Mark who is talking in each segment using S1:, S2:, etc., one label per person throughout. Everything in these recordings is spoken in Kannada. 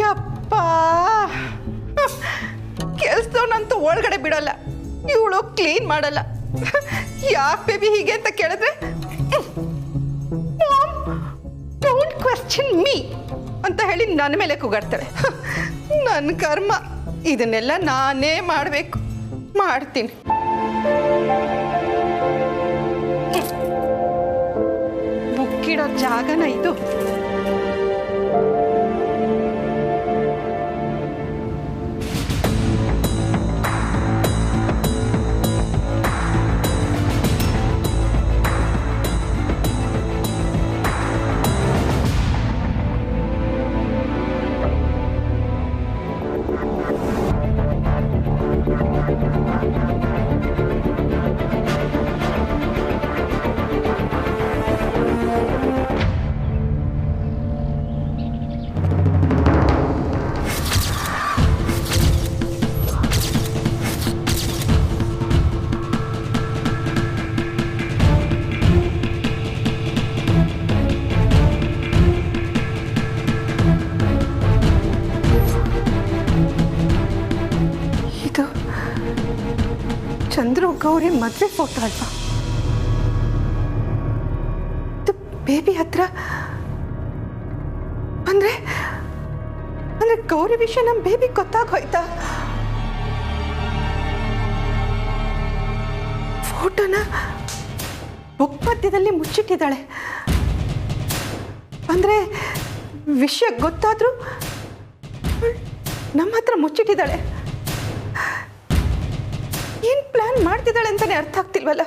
S1: ಯಪ್ಪ ಕೆಲ್ಸದವನಂತೂ ಒಳಗಡೆ ಬಿಡಲ್ಲ, ಇವಳು ಕ್ಲೀನ್ ಮಾಡಲ್ಲ. ಯಾಕೆ ಬೇಬಿ ಹೀಗೆ ಅಂತ ಕೇಳಿದ್ರೆ ಡೋಂಟ್ ಕ್ವೆಶ್ಚನ್ ಮೀ ಅಂತ ಹೇಳಿ ನನ್ನ ಮೇಲೆ ಕೂಗಾಡ್ತಾಳೆ. ನನ್ನ ಕರ್ಮ, ಇದನ್ನೆಲ್ಲ ನಾನೇ ಮಾಡಬೇಕು, ಮಾಡ್ತೀನಿ. ಬುಕ್ಕಿಡೋ ಜಾಗನ ಇದು. ಚಂದ್ರು ಗೌರಿ ಮದುವೆ ಫೋಟೋ ಅಲ್ವಾ? ಇದು ಬೇಬಿ ಹತ್ರ ಅಂದ್ರೆ ಅಂದ್ರೆ ಗೌರಿ ವಿಷಯ ನಮ್ಮ ಬೇಬಿ ಗೊತ್ತಾಗೋಯ್ತಾ? ಫೋಟೋನ ಬುಕ್ ಮಧ್ಯದಲ್ಲಿ ಮುಚ್ಚಿಟ್ಟಿದ್ದಾಳೆ ಅಂದ್ರೆ ವಿಷಯ ಗೊತ್ತಾದ್ರೂ ನಮ್ಮ ಹತ್ರ ಮುಚ್ಚಿಟ್ಟಿದ್ದಾಳೆ. ಏನ್ ಪ್ಲಾನ್ ಮಾಡ್ತಿದ್ದಾಳೆ ಅಂತಾನೆ ಅರ್ಥ ಆಗ್ತಿಲ್ವಲ್ಲ.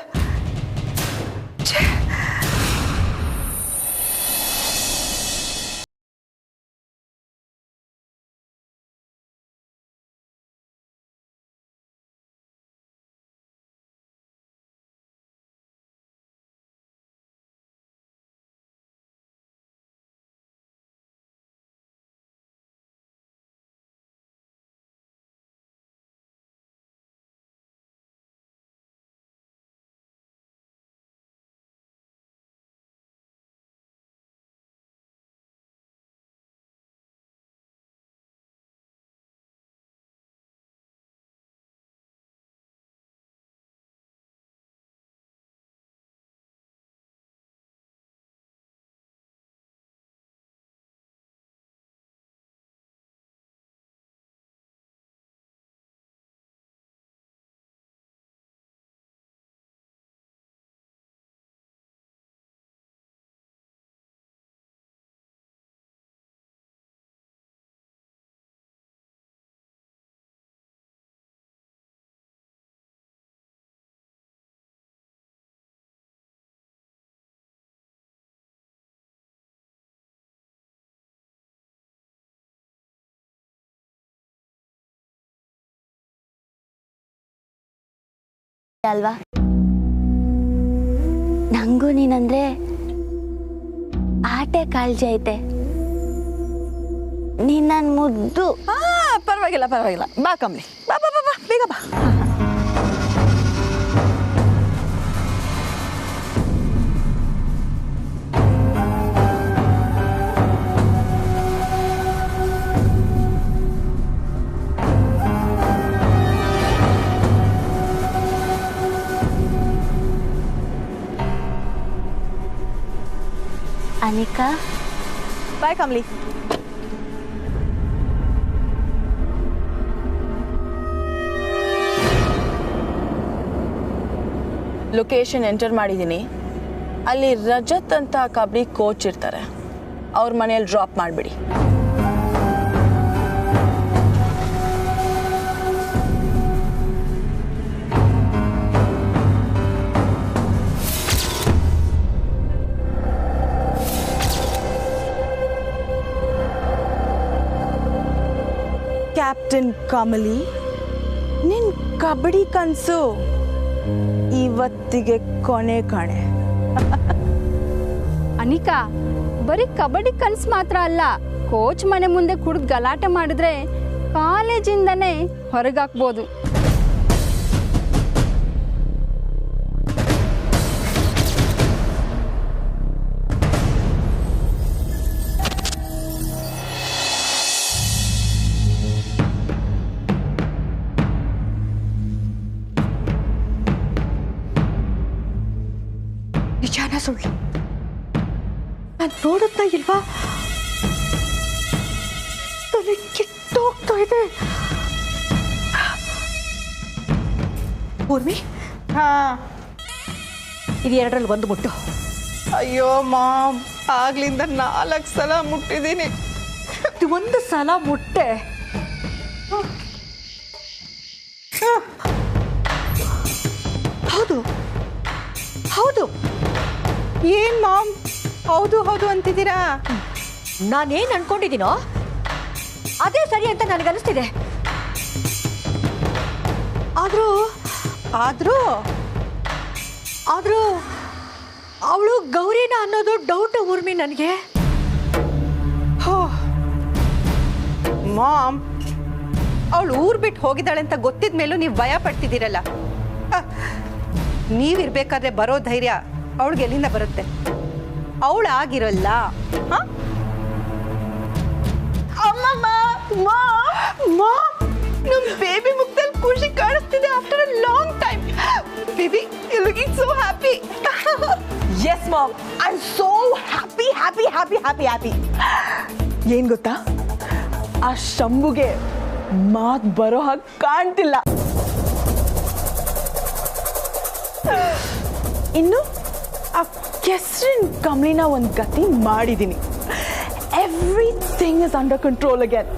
S2: ಅಲ್ವಾ, ನಂಗೂ ನೀನಂದ್ರೆ ಆಟೆ ಕಾಳಜಿ ಐತೆ. ನೀನ್ ನನ್ ಮುದ್ದು.
S3: ಪರವಾಗಿಲ್ಲ ಪರವಾಗಿಲ್ಲ, ಬಾ ಕಮ್ಲಿ, ಬಾ ಬಾ ಬಾ ಬಾ, ಬೇಗ ಬಾ.
S2: ಅನಿಕಾ,
S3: ಬಾಯ್ ಕಮ್ಲಿ. ಲೊಕೇಶನ್ ಎಂಟರ್ ಮಾಡಿದ್ದೀನಿ. ಅಲ್ಲಿ ರಜತ್ ಅಂತ ಕಬಡ್ಡಿ ಕೋಚ್ ಇರ್ತಾರೆ, ಅವ್ರ ಮನೆಯಲ್ಲಿ ಡ್ರಾಪ್ ಮಾಡಿಬಿಡಿ. ಕ್ಯಾಪ್ಟನ್ ಕಮಲಿ, ನಿನ್ ಕಬಡ್ಡಿ ಕನಸು ಇವತ್ತಿಗೆ ಕೊನೆ ಕಾಣೆ.
S4: ಅನಿಕಾ, ಬರೀ ಕಬಡ್ಡಿ ಕನಸು ಮಾತ್ರ ಅಲ್ಲ, ಕೋಚ್ ಮನೆ ಮುಂದೆ ಕುಡಿದು ಗಲಾಟೆ ಮಾಡಿದ್ರೆ ಕಾಲೇಜಿಂದನೇ ಹೊರಗಾಕ್ಬೋದು.
S5: ಸುಳ್ಳು. ನಾನು ನೋಡುತ್ತಾ ಇಲ್ವಾ, ತಲೆ ಕೆಟ್ಟೋಗ್ತಾ ಇದೆ. ಊರ್ಮಿ,
S1: ಹಾ
S5: ಇದು ಎರಡರಲ್ಲಿ ಒಂದು ಮುಟ್ಟು.
S1: ಅಯ್ಯೋ ಮಾಮ್, ಆಗ್ಲಿಂದ 4 ಸಲ ಮುಟ್ಟಿದ್ದೀನಿ.
S5: ಇದು ಒಂದು ಸಲ ಮುಟ್ಟೆ. ಹೌದು ಹೌದು.
S1: ಏನ್ ಮಾಮ್ ಹೌದು ಹೌದು ಅಂತಿದ್ದೀರಾ?
S5: ನಾನೇನು ಅನ್ಕೊಂಡಿದ್ದೀನೋ ಅದೇ ಸರಿ ಅಂತ ನನಗನ್ನಿಸ್ತಿದೆ. ಆದರೂ
S1: ಆದ್ರೂ
S5: ಆದರೂ ಅವಳು ಗೌರಿನ ಅನ್ನೋದು ಡೌಟ್ ಊರ್ಮಿ ನನಗೆ.
S1: ಮಾಮ್, ಅವಳು ಊರ್ ಬಿಟ್ಟು ಹೋಗಿದ್ದಾಳೆ ಅಂತ ಗೊತ್ತಿದ ಮೇಲೂ ನೀವು ಭಯ ಪಡ್ತಿದ್ದೀರಲ್ಲ. ನೀವಿರ್ಬೇಕಾದ್ರೆ ಬರೋ ಧೈರ್ಯ ಅವಳಿಗೆ ಎಲ್ಲಿಂದ ಬರುತ್ತೆ? ಅವಳು ಆಗಿರಲ್ಲ. ಅಮ್ಮಮ್ಮ, ನಮ್ ಬೇಬಿ ಮುಖದಲ್ಲಿ ಖುಷಿ ಕಾಣಿಸ್ತಿದೆ after a long time. Baby, you looking so happy.
S3: Yes mom, I am so happy happy happy happy happy. ಏನ್ ಗೊತ್ತಾ, ಆ ಶಂಭುಗೆ ಮಾತ್ ಬರೋ ಹಾಗೆ ಕಾಣ್ತಿಲ್ಲ. ಇನ್ನು ಆ ಕೆಸ್ರಿನ್ ಕಮ್ಲಿನ ಒಂದು ಗತಿ ಮಾಡಿದ್ದೀನಿ. Everything is under control again.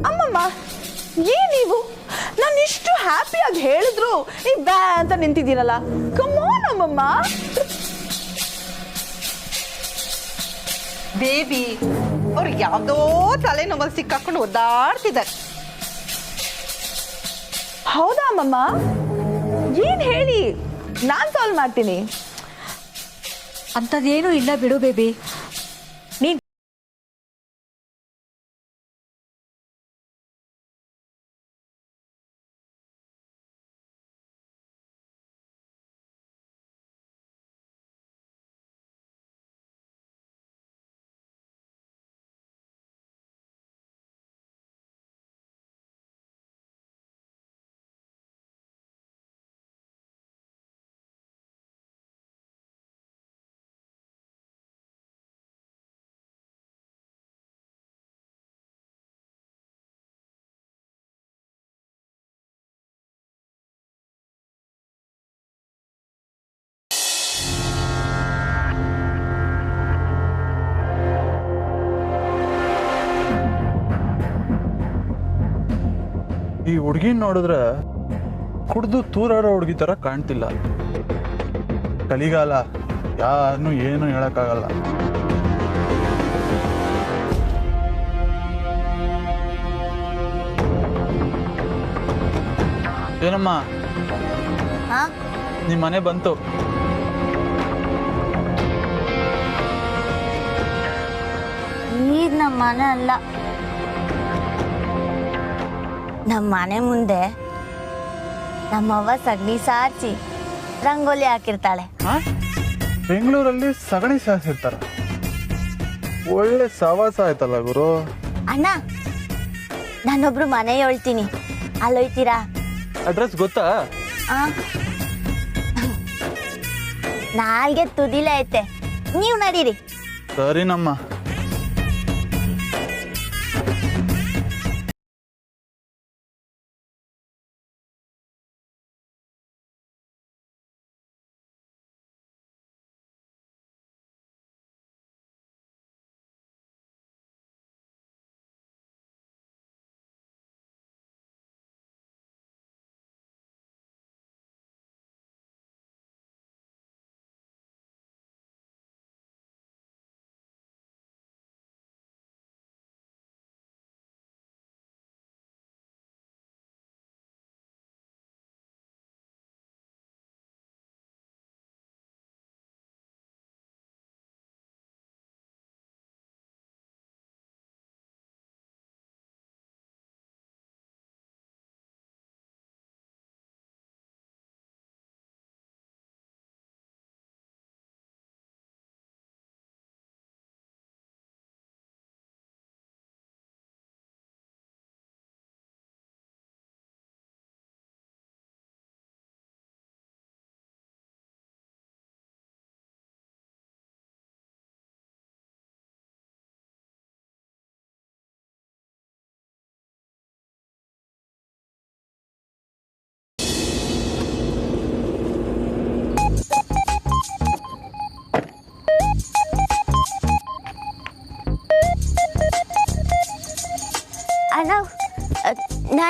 S3: ಅಮ್ಮಮ್ಮ, ಏನ್ ನೀವು ನಾನು ಇಷ್ಟು ಹ್ಯಾಪಿಯಾಗಿ ಹೇಳಿದ್ರು ನೀವು ಬ್ಯಾ ಅಂತ ನಿಂತಿದ್ದೀರಲ್ಲ. ಕಮಾನ್ ಅಮ್ಮಮ್ಮ.
S1: ಬೇಬಿ, ಅವ್ರು ಯಾವುದೋ ತಲೆನೋವಲ್ಲಿ ಸಿಕ್ಕಾಕೊಂಡು ಒದ್ದಾಡ್ತಿದ್ದಾರೆ.
S3: ಹೌದಾ ಅಮ್ಮಮ್ಮ? ಏನ್ ಹೇಳಿ, ನಾನ್ ಸಾಲ್ವ್ ಮಾಡ್ತೀನಿ.
S5: ಅಂಥದ್ದೇನೂ ಇಲ್ಲ ಬಿಡು ಬೇಬಿ. ನೀನು
S6: ಈ ಹುಡುಗಿನ ನೋಡಿದ್ರೆ ಕುಡ್ದು ತೂರಾಡೋ ಹುಡುಗಿ ಥರ ಕಾಣ್ತಿಲ್ಲ. ಕಲಿಗಾಲ, ಯಾರನ್ನೂ ಏನು ಹೇಳಕ್ಕಾಗಲ್ಲ. ಏನಮ್ಮ, ನಿಮ್ಮ ಮನೆ ಬಂತು.
S2: ಈಗ ನಮ್ಮ ಮನೆ ಅಲ್ಲ, ನಮ್ಮ ಮನೆ ಮುಂದೆ ನಮ್ಮವ್ವ ಸಗಣಿ ಸಾರಿಸಿ ರಂಗೋಲಿ ಹಾಕಿರ್ತಾಳೆ.
S6: ಬೆಂಗಳೂರಲ್ಲಿ ಸಗಣಿ ಸಾಯಿಸಿರ್ತಾರ. ಒಳ್ಳೆ ಸವಾಸ ಆಯ್ತಲ್ಲ ಗುರು.
S2: ಅಣ್ಣ, ನಾನೊಬ್ರು ಮನೆ ಹೇಳ್ತೀನಿ, ಅಲ್ಲೊಯ್ತೀರಾ?
S6: ಅಡ್ರೆಸ್ ಗೊತ್ತಾ?
S2: ನಾಲ್ಗೆ ತುದಿಲೇ ಐತೆ, ನೀವು ನಡೀರಿ.
S6: ಸರಿನಮ್ಮ.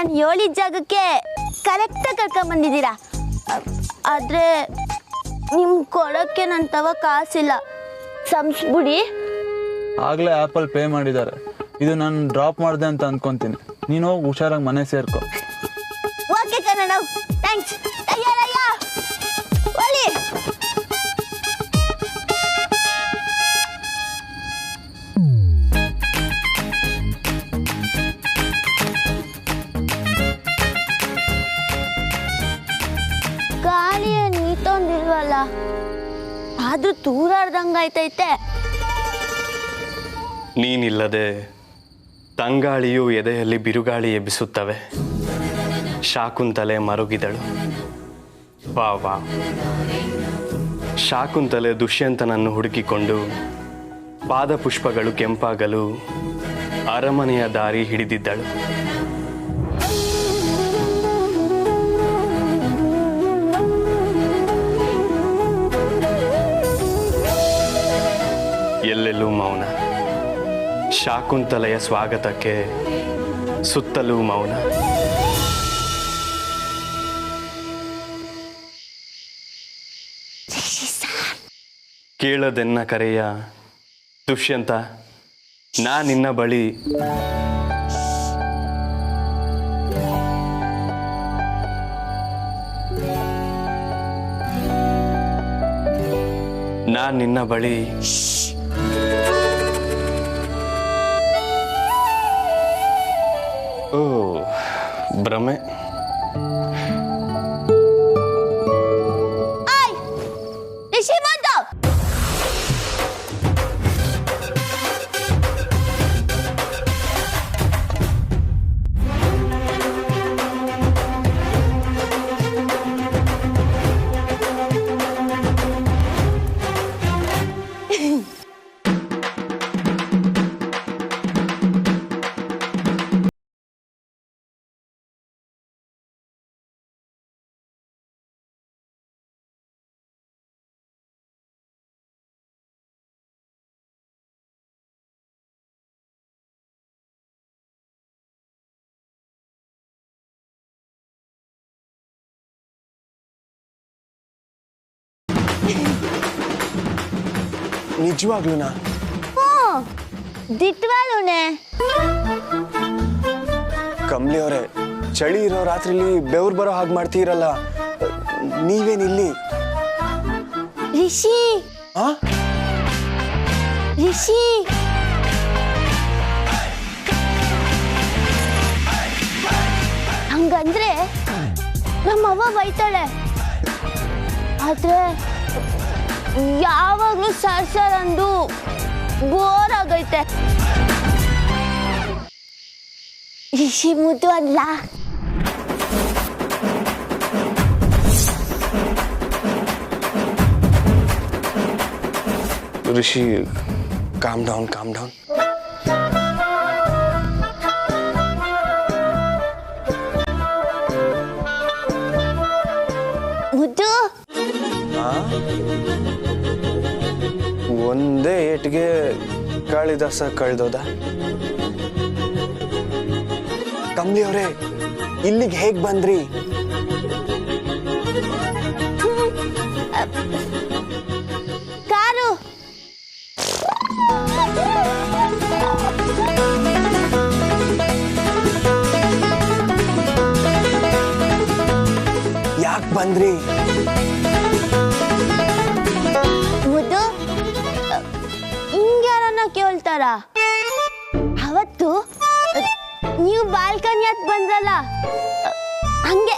S2: ನಾನು ಹೇಳಿದ ಜಾಗಕ್ಕೆ ಕರೆಕ್ಟಾಗಿ ಕರ್ಕೊಂಬಂದಿದ್ದೀರಾ. ಆದರೆ ನಿಮ್ಗೆ ಕೊಡೋಕ್ಕೆ ನನ್ನ ತವ ಕಾಸಿಲ್ಲ, ಸಂಸ್ಬಿಡಿ.
S6: ಆಗಲೇ ಆ್ಯಪಲ್ ಪೇ ಮಾಡಿದ್ದಾರೆ. ಇದು ನಾನು ಡ್ರಾಪ್ ಮಾಡಿದೆ ಅಂತ ಅಂದ್ಕೊತೀನಿ. ನೀನು ಹೋಗಿ ಹುಷಾರಾಗಿ ಮನೆ ಸೇರ್ಕೊ.
S2: ಓಕೆ ಕಣ, ಥ್ಯಾಂಕ್ಸ್. ಅಯ್ಯಯ್ಯ ಒಲಿ. ಗಾಳಿಯ ನೀತೊಂದಿಲ್ವಲ್ಲ, ಆದ್ರೂ ತೂರಾಡ್ದಂಗಾಯ್ತೈತೆ.
S7: ನೀನಿಲ್ಲದೆ ತಂಗಾಳಿಯು ಎದೆಯಲ್ಲಿ ಬಿರುಗಾಳಿ ಎಬ್ಬಿಸುತ್ತವೆ. ಶಾಕುಂತಲೆ ಮರುಗಿದಳು. ವಾ ವಾ. ಶಾಕುಂತಲೆ ದುಷ್ಯಂತನನ್ನು ಹುಡುಕಿಕೊಂಡು ಪಾದಪುಷ್ಪಗಳು ಕೆಂಪಾಗಲು ಅರಮನೆಯ ದಾರಿ ಹಿಡಿದಿದ್ದಳು. ಎಲ್ಲೆಲ್ಲೂ ಮೌನ. ಶಾಕುಂತಲೆಯ ಸ್ವಾಗತಕ್ಕೆ ಸುತ್ತಲೂ ಮೌನ. ಕೇಳದೆನ್ನ ಕರೆಯ ದುಷ್ಯಂತ, ನಾ ನಿನ್ನ ಬಳಿ ಓ ಭ್ರಮೆ.
S2: ರಿಷಿ ಬಂದು.
S8: ನಿಜವಾಗ್ಲೂನಾ?
S2: ದಿಟ್ವಾಲುನೆ.
S8: ಕಮ್ಲಿ ಅವರೇ, ಚಳಿ ಇರೋ ರಾತ್ರಿಲಿ ಬೆವ್ರು ಬರೋ ಹಾಗೆ ಮಾಡ್ತೀರಲ್ಲ, ನೀವೇನಿಲ್ಲಿ?
S2: ರಿಷಿ ರಿಷಿ, ಹಂಗಂದ್ರೆ ನಮ್ಮವ್ವ ಬೈತಾಳೆ. ಆದ್ರೆ ಯಾವಾಗ್ಲೂ ಸರ್ ಅಂದು ಬೋರ್ ಆಗೈತೆ. ರಿಷಿ ಮುದ್ದು ಅಲ್ಲ.
S8: Rishi, calm down, calm down.
S2: ಮುದ್ದು,
S8: ಒಂದೇ ಏಟ್ಗೆ ಕಾಳಿದಾಸ ಕಳ್ದೋದ. ಕಮ್ಲಿ ಅವರೇ, ಇಲ್ಲಿಗೆ ಹೇಗ್ ಬಂದ್ರಿ?
S2: ಕಾರು.
S8: ಯಾಕೆ ಬಂದ್ರಿ?
S2: ಮುದ್ದು, ಹಿಂಗ್ಯಾರನ್ನ ಕೇಳ್ತಾರ? ಅವತ್ತು ನೀವು ಬಾಲ್ಕನಿ ಹತ್ ಬಂದ್ರಲ್ಲ, ಹಂಗೆ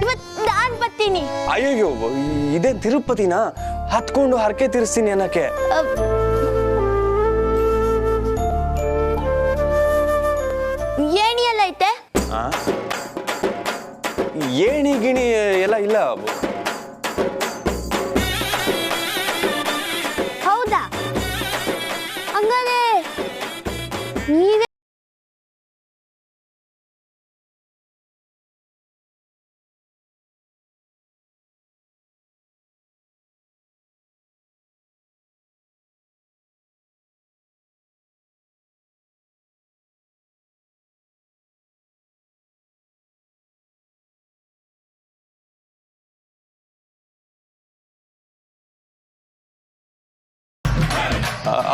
S2: ಇವತ್ ನಾನ್ ಬರ್ತೀನಿ.
S8: ಅಯ್ಯಯ್ಯೋ, ಇದೇ ತಿರುಪತಿನ ಹತ್ಕೊಂಡು ಹರಕೆ ತೀರಿಸ್ತೀನಿ ಅನ್ನಕ್ಕೆ.
S2: ಏಣಿ ಎಲ್ಲ ಐತೆ?
S8: ಏಣಿ ಗಿಣಿ ಎಲ್ಲ ಇಲ್ಲ.
S2: ಹೌದಾ? ಹಂಗಾರೆ ನೀವೇ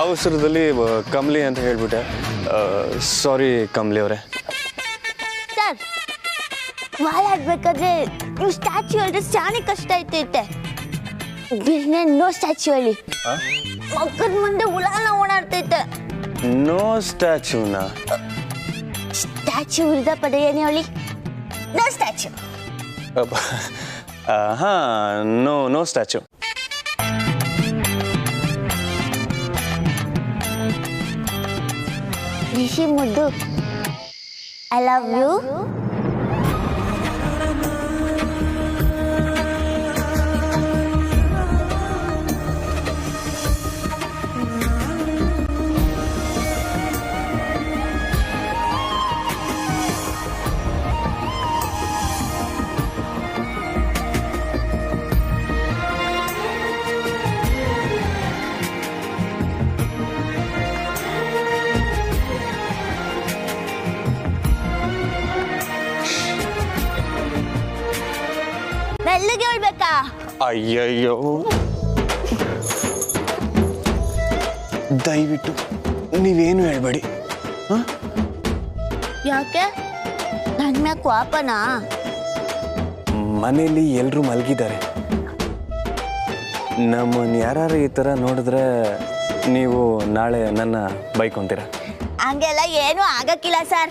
S8: ಅವಸರದಲ್ಲಿ ಕಮಲಿ ಅಂತ ಹೇಳ್ಬಿಟ್ಟೆ. ಸಾರಿ ಕಮಲಿ ಅವರೇ.
S2: ಸರ್ ವಾಲಾಡ್ಬೇಕಾದ್ರೆ ನೀವು ಸ್ಟ್ಯಾಚ್ಯೂ ಹೇಳಿದ್ರೆ ಚಾಣಿ ಕಷ್ಟ ಐತೆ. ಬಿಸ್ನೆಸ್ ನೋ ಸ್ಟ್ಯಾಚ್ಯೂ ಹೇಳಿ. ಮಕ್ಕದ ಮುಂದೆ ಉಲಾನ ಓಡಾಡ್ತೈತೆ.
S8: ನೋ ಸ್ಟ್ಯಾಚ್ಯೂನಾ?
S2: ಸ್ಟ್ಯಾಚ್ಯೂ ಇಲ್ದ ಪದ ಏನು ಹೇಳಿ? No statue.
S8: ಹಾಂ, ನೋ ಸ್ಟ್ಯಾಚ್ಯೂ.
S2: ರಿಷಿ ಮುದ್ದು, ಐ ಲವ್ ಯು. ಮೆಲ್ಲಗೆ ಹೇಳ್ಬೇಕಾ?
S8: ಅಯ್ಯಯ್ಯೋ, ದಯವಿಟ್ಟು ನೀವೇನು ಹೇಳ್ಬೇಡಿ.
S2: ಯಾಕೆ? ನನ್ನ ಮ್ಯಾಗ ಕೋಪನಾ?
S8: ಮನೆಯಲ್ಲಿ ಎಲ್ಲರೂ ಮಲಗಿದ್ದಾರೆ. ನಮ್ಮನ್ನು ಯಾರು ಈ ಥರ ನೋಡಿದ್ರೆ ನೀವು ನಾಳೆ ನನ್ನ ಬೈಕೊಂತೀರ.
S2: ಹಂಗೆಲ್ಲ ಏನೂ ಆಗಕ್ಕಿಲ್ಲ ಸರ್.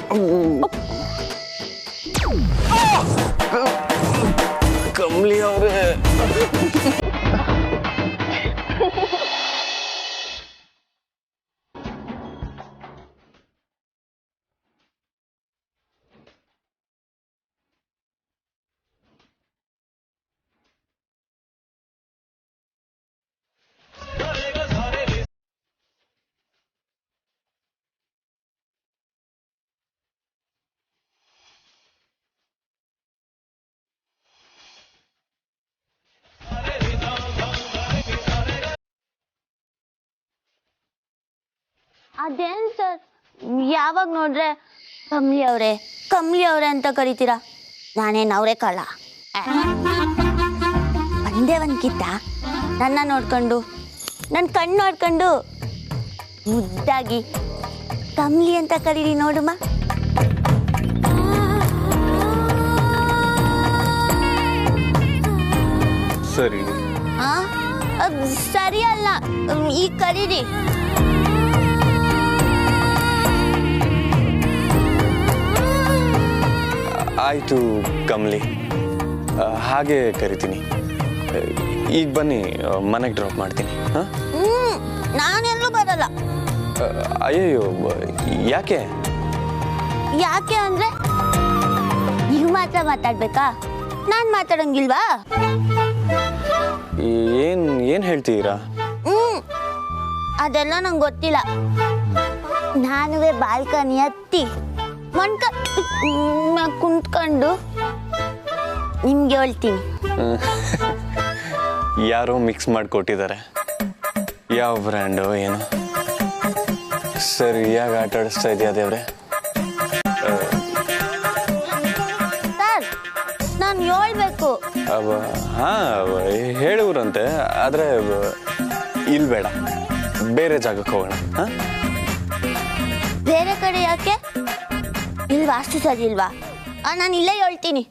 S8: ಕಮಲಿ ಅವರೇ,
S2: ಅದೇನ್ ಸರ್ ಯಾವಾಗ ನೋಡ್ರೆ ಕಮ್ಲಿ ಅವ್ರೆ ಅಂತ ಕರಿತೀರಾ? ನಾನೇನು ಅವರೇ ಕಳ್ಳ? ಒಂದೇ ಒಂದ್ಕಿತ್ತ ನನ್ನ ನೋಡ್ಕೊಂಡು, ನನ್ನ ಕಣ್ಣು ನೋಡ್ಕೊಂಡು ಮುದ್ದಾಗಿ ಕಮ್ಲಿ ಅಂತ ಕರೀರಿ ನೋಡುಮ್ಮ.
S8: ಸರಿ.
S2: ಸರಿ ಅಲ್ಲ, ಈಗ ಕರೀರಿ.
S8: ಆಯಿತು ಕಮಲಿ, ಹಾಗೆ ಕರಿತೀನಿ. ಈಗ ಬನ್ನಿ, ಮನೆಗೆ ಡ್ರಾಪ್ ಮಾಡ್ತೀನಿ. ಹಾಂ,
S2: ನಾನೆಲ್ಲೂ ಬರಲ್ಲ.
S8: ಅಯ್ಯಯ್ಯೋ, ಯಾಕೆ?
S2: ಯಾಕೆ ಅಂದ್ರೆ ನೀವು ಮಾತ್ರ ಮಾತಾಡ್ಬೇಕಾ? ನಾನು ಮಾತಾಡಂಗಿಲ್ವಾ?
S8: ಏನು ಹೇಳ್ತೀರಾ?
S2: ಅದೆಲ್ಲ ನಂಗೆ ಗೊತ್ತಿಲ್ಲ. ನಾನುವೆ ಬಾಲ್ಕನಿ ಹತ್ತಿ ಕುಂತ್ಕೊಂಡು ನಿಮ್ಗೆ ಹೇಳ್ತೀನಿ.
S8: ಯಾರೋ ಮಿಕ್ಸ್ ಮಾಡಿಕೊಟ್ಟಿದ್ದಾರೆ. ಯಾವ ಬ್ರ್ಯಾಂಡು ಏನೋ ಸರಿಯಾಗಿ ಆಟ ಆಡಿಸ್ತಾ ಇದೆಯಾ ದೇವ್ರೆ?
S2: ಸರ್, ನಾನು ಹೇಳ್ಬೇಕು.
S8: ಹಾಂ, ಹೇಳುವ್ರಂತೆ, ಆದರೆ ಇಲ್ಲಿ ಬೇಡ, ಬೇರೆ ಜಾಗಕ್ಕೆ ಹೋಗೋಣ. ಹಾಂ,
S2: ಬೇರೆ ಕಡೆ ಯಾಕೆ? ಇಲ್ವಾ? ಅಷ್ಟು ಸರಿ ಇಲ್ವಾ? ನಾನು ಇಲ್ಲೇ ಹೇಳ್ತೀನಿ.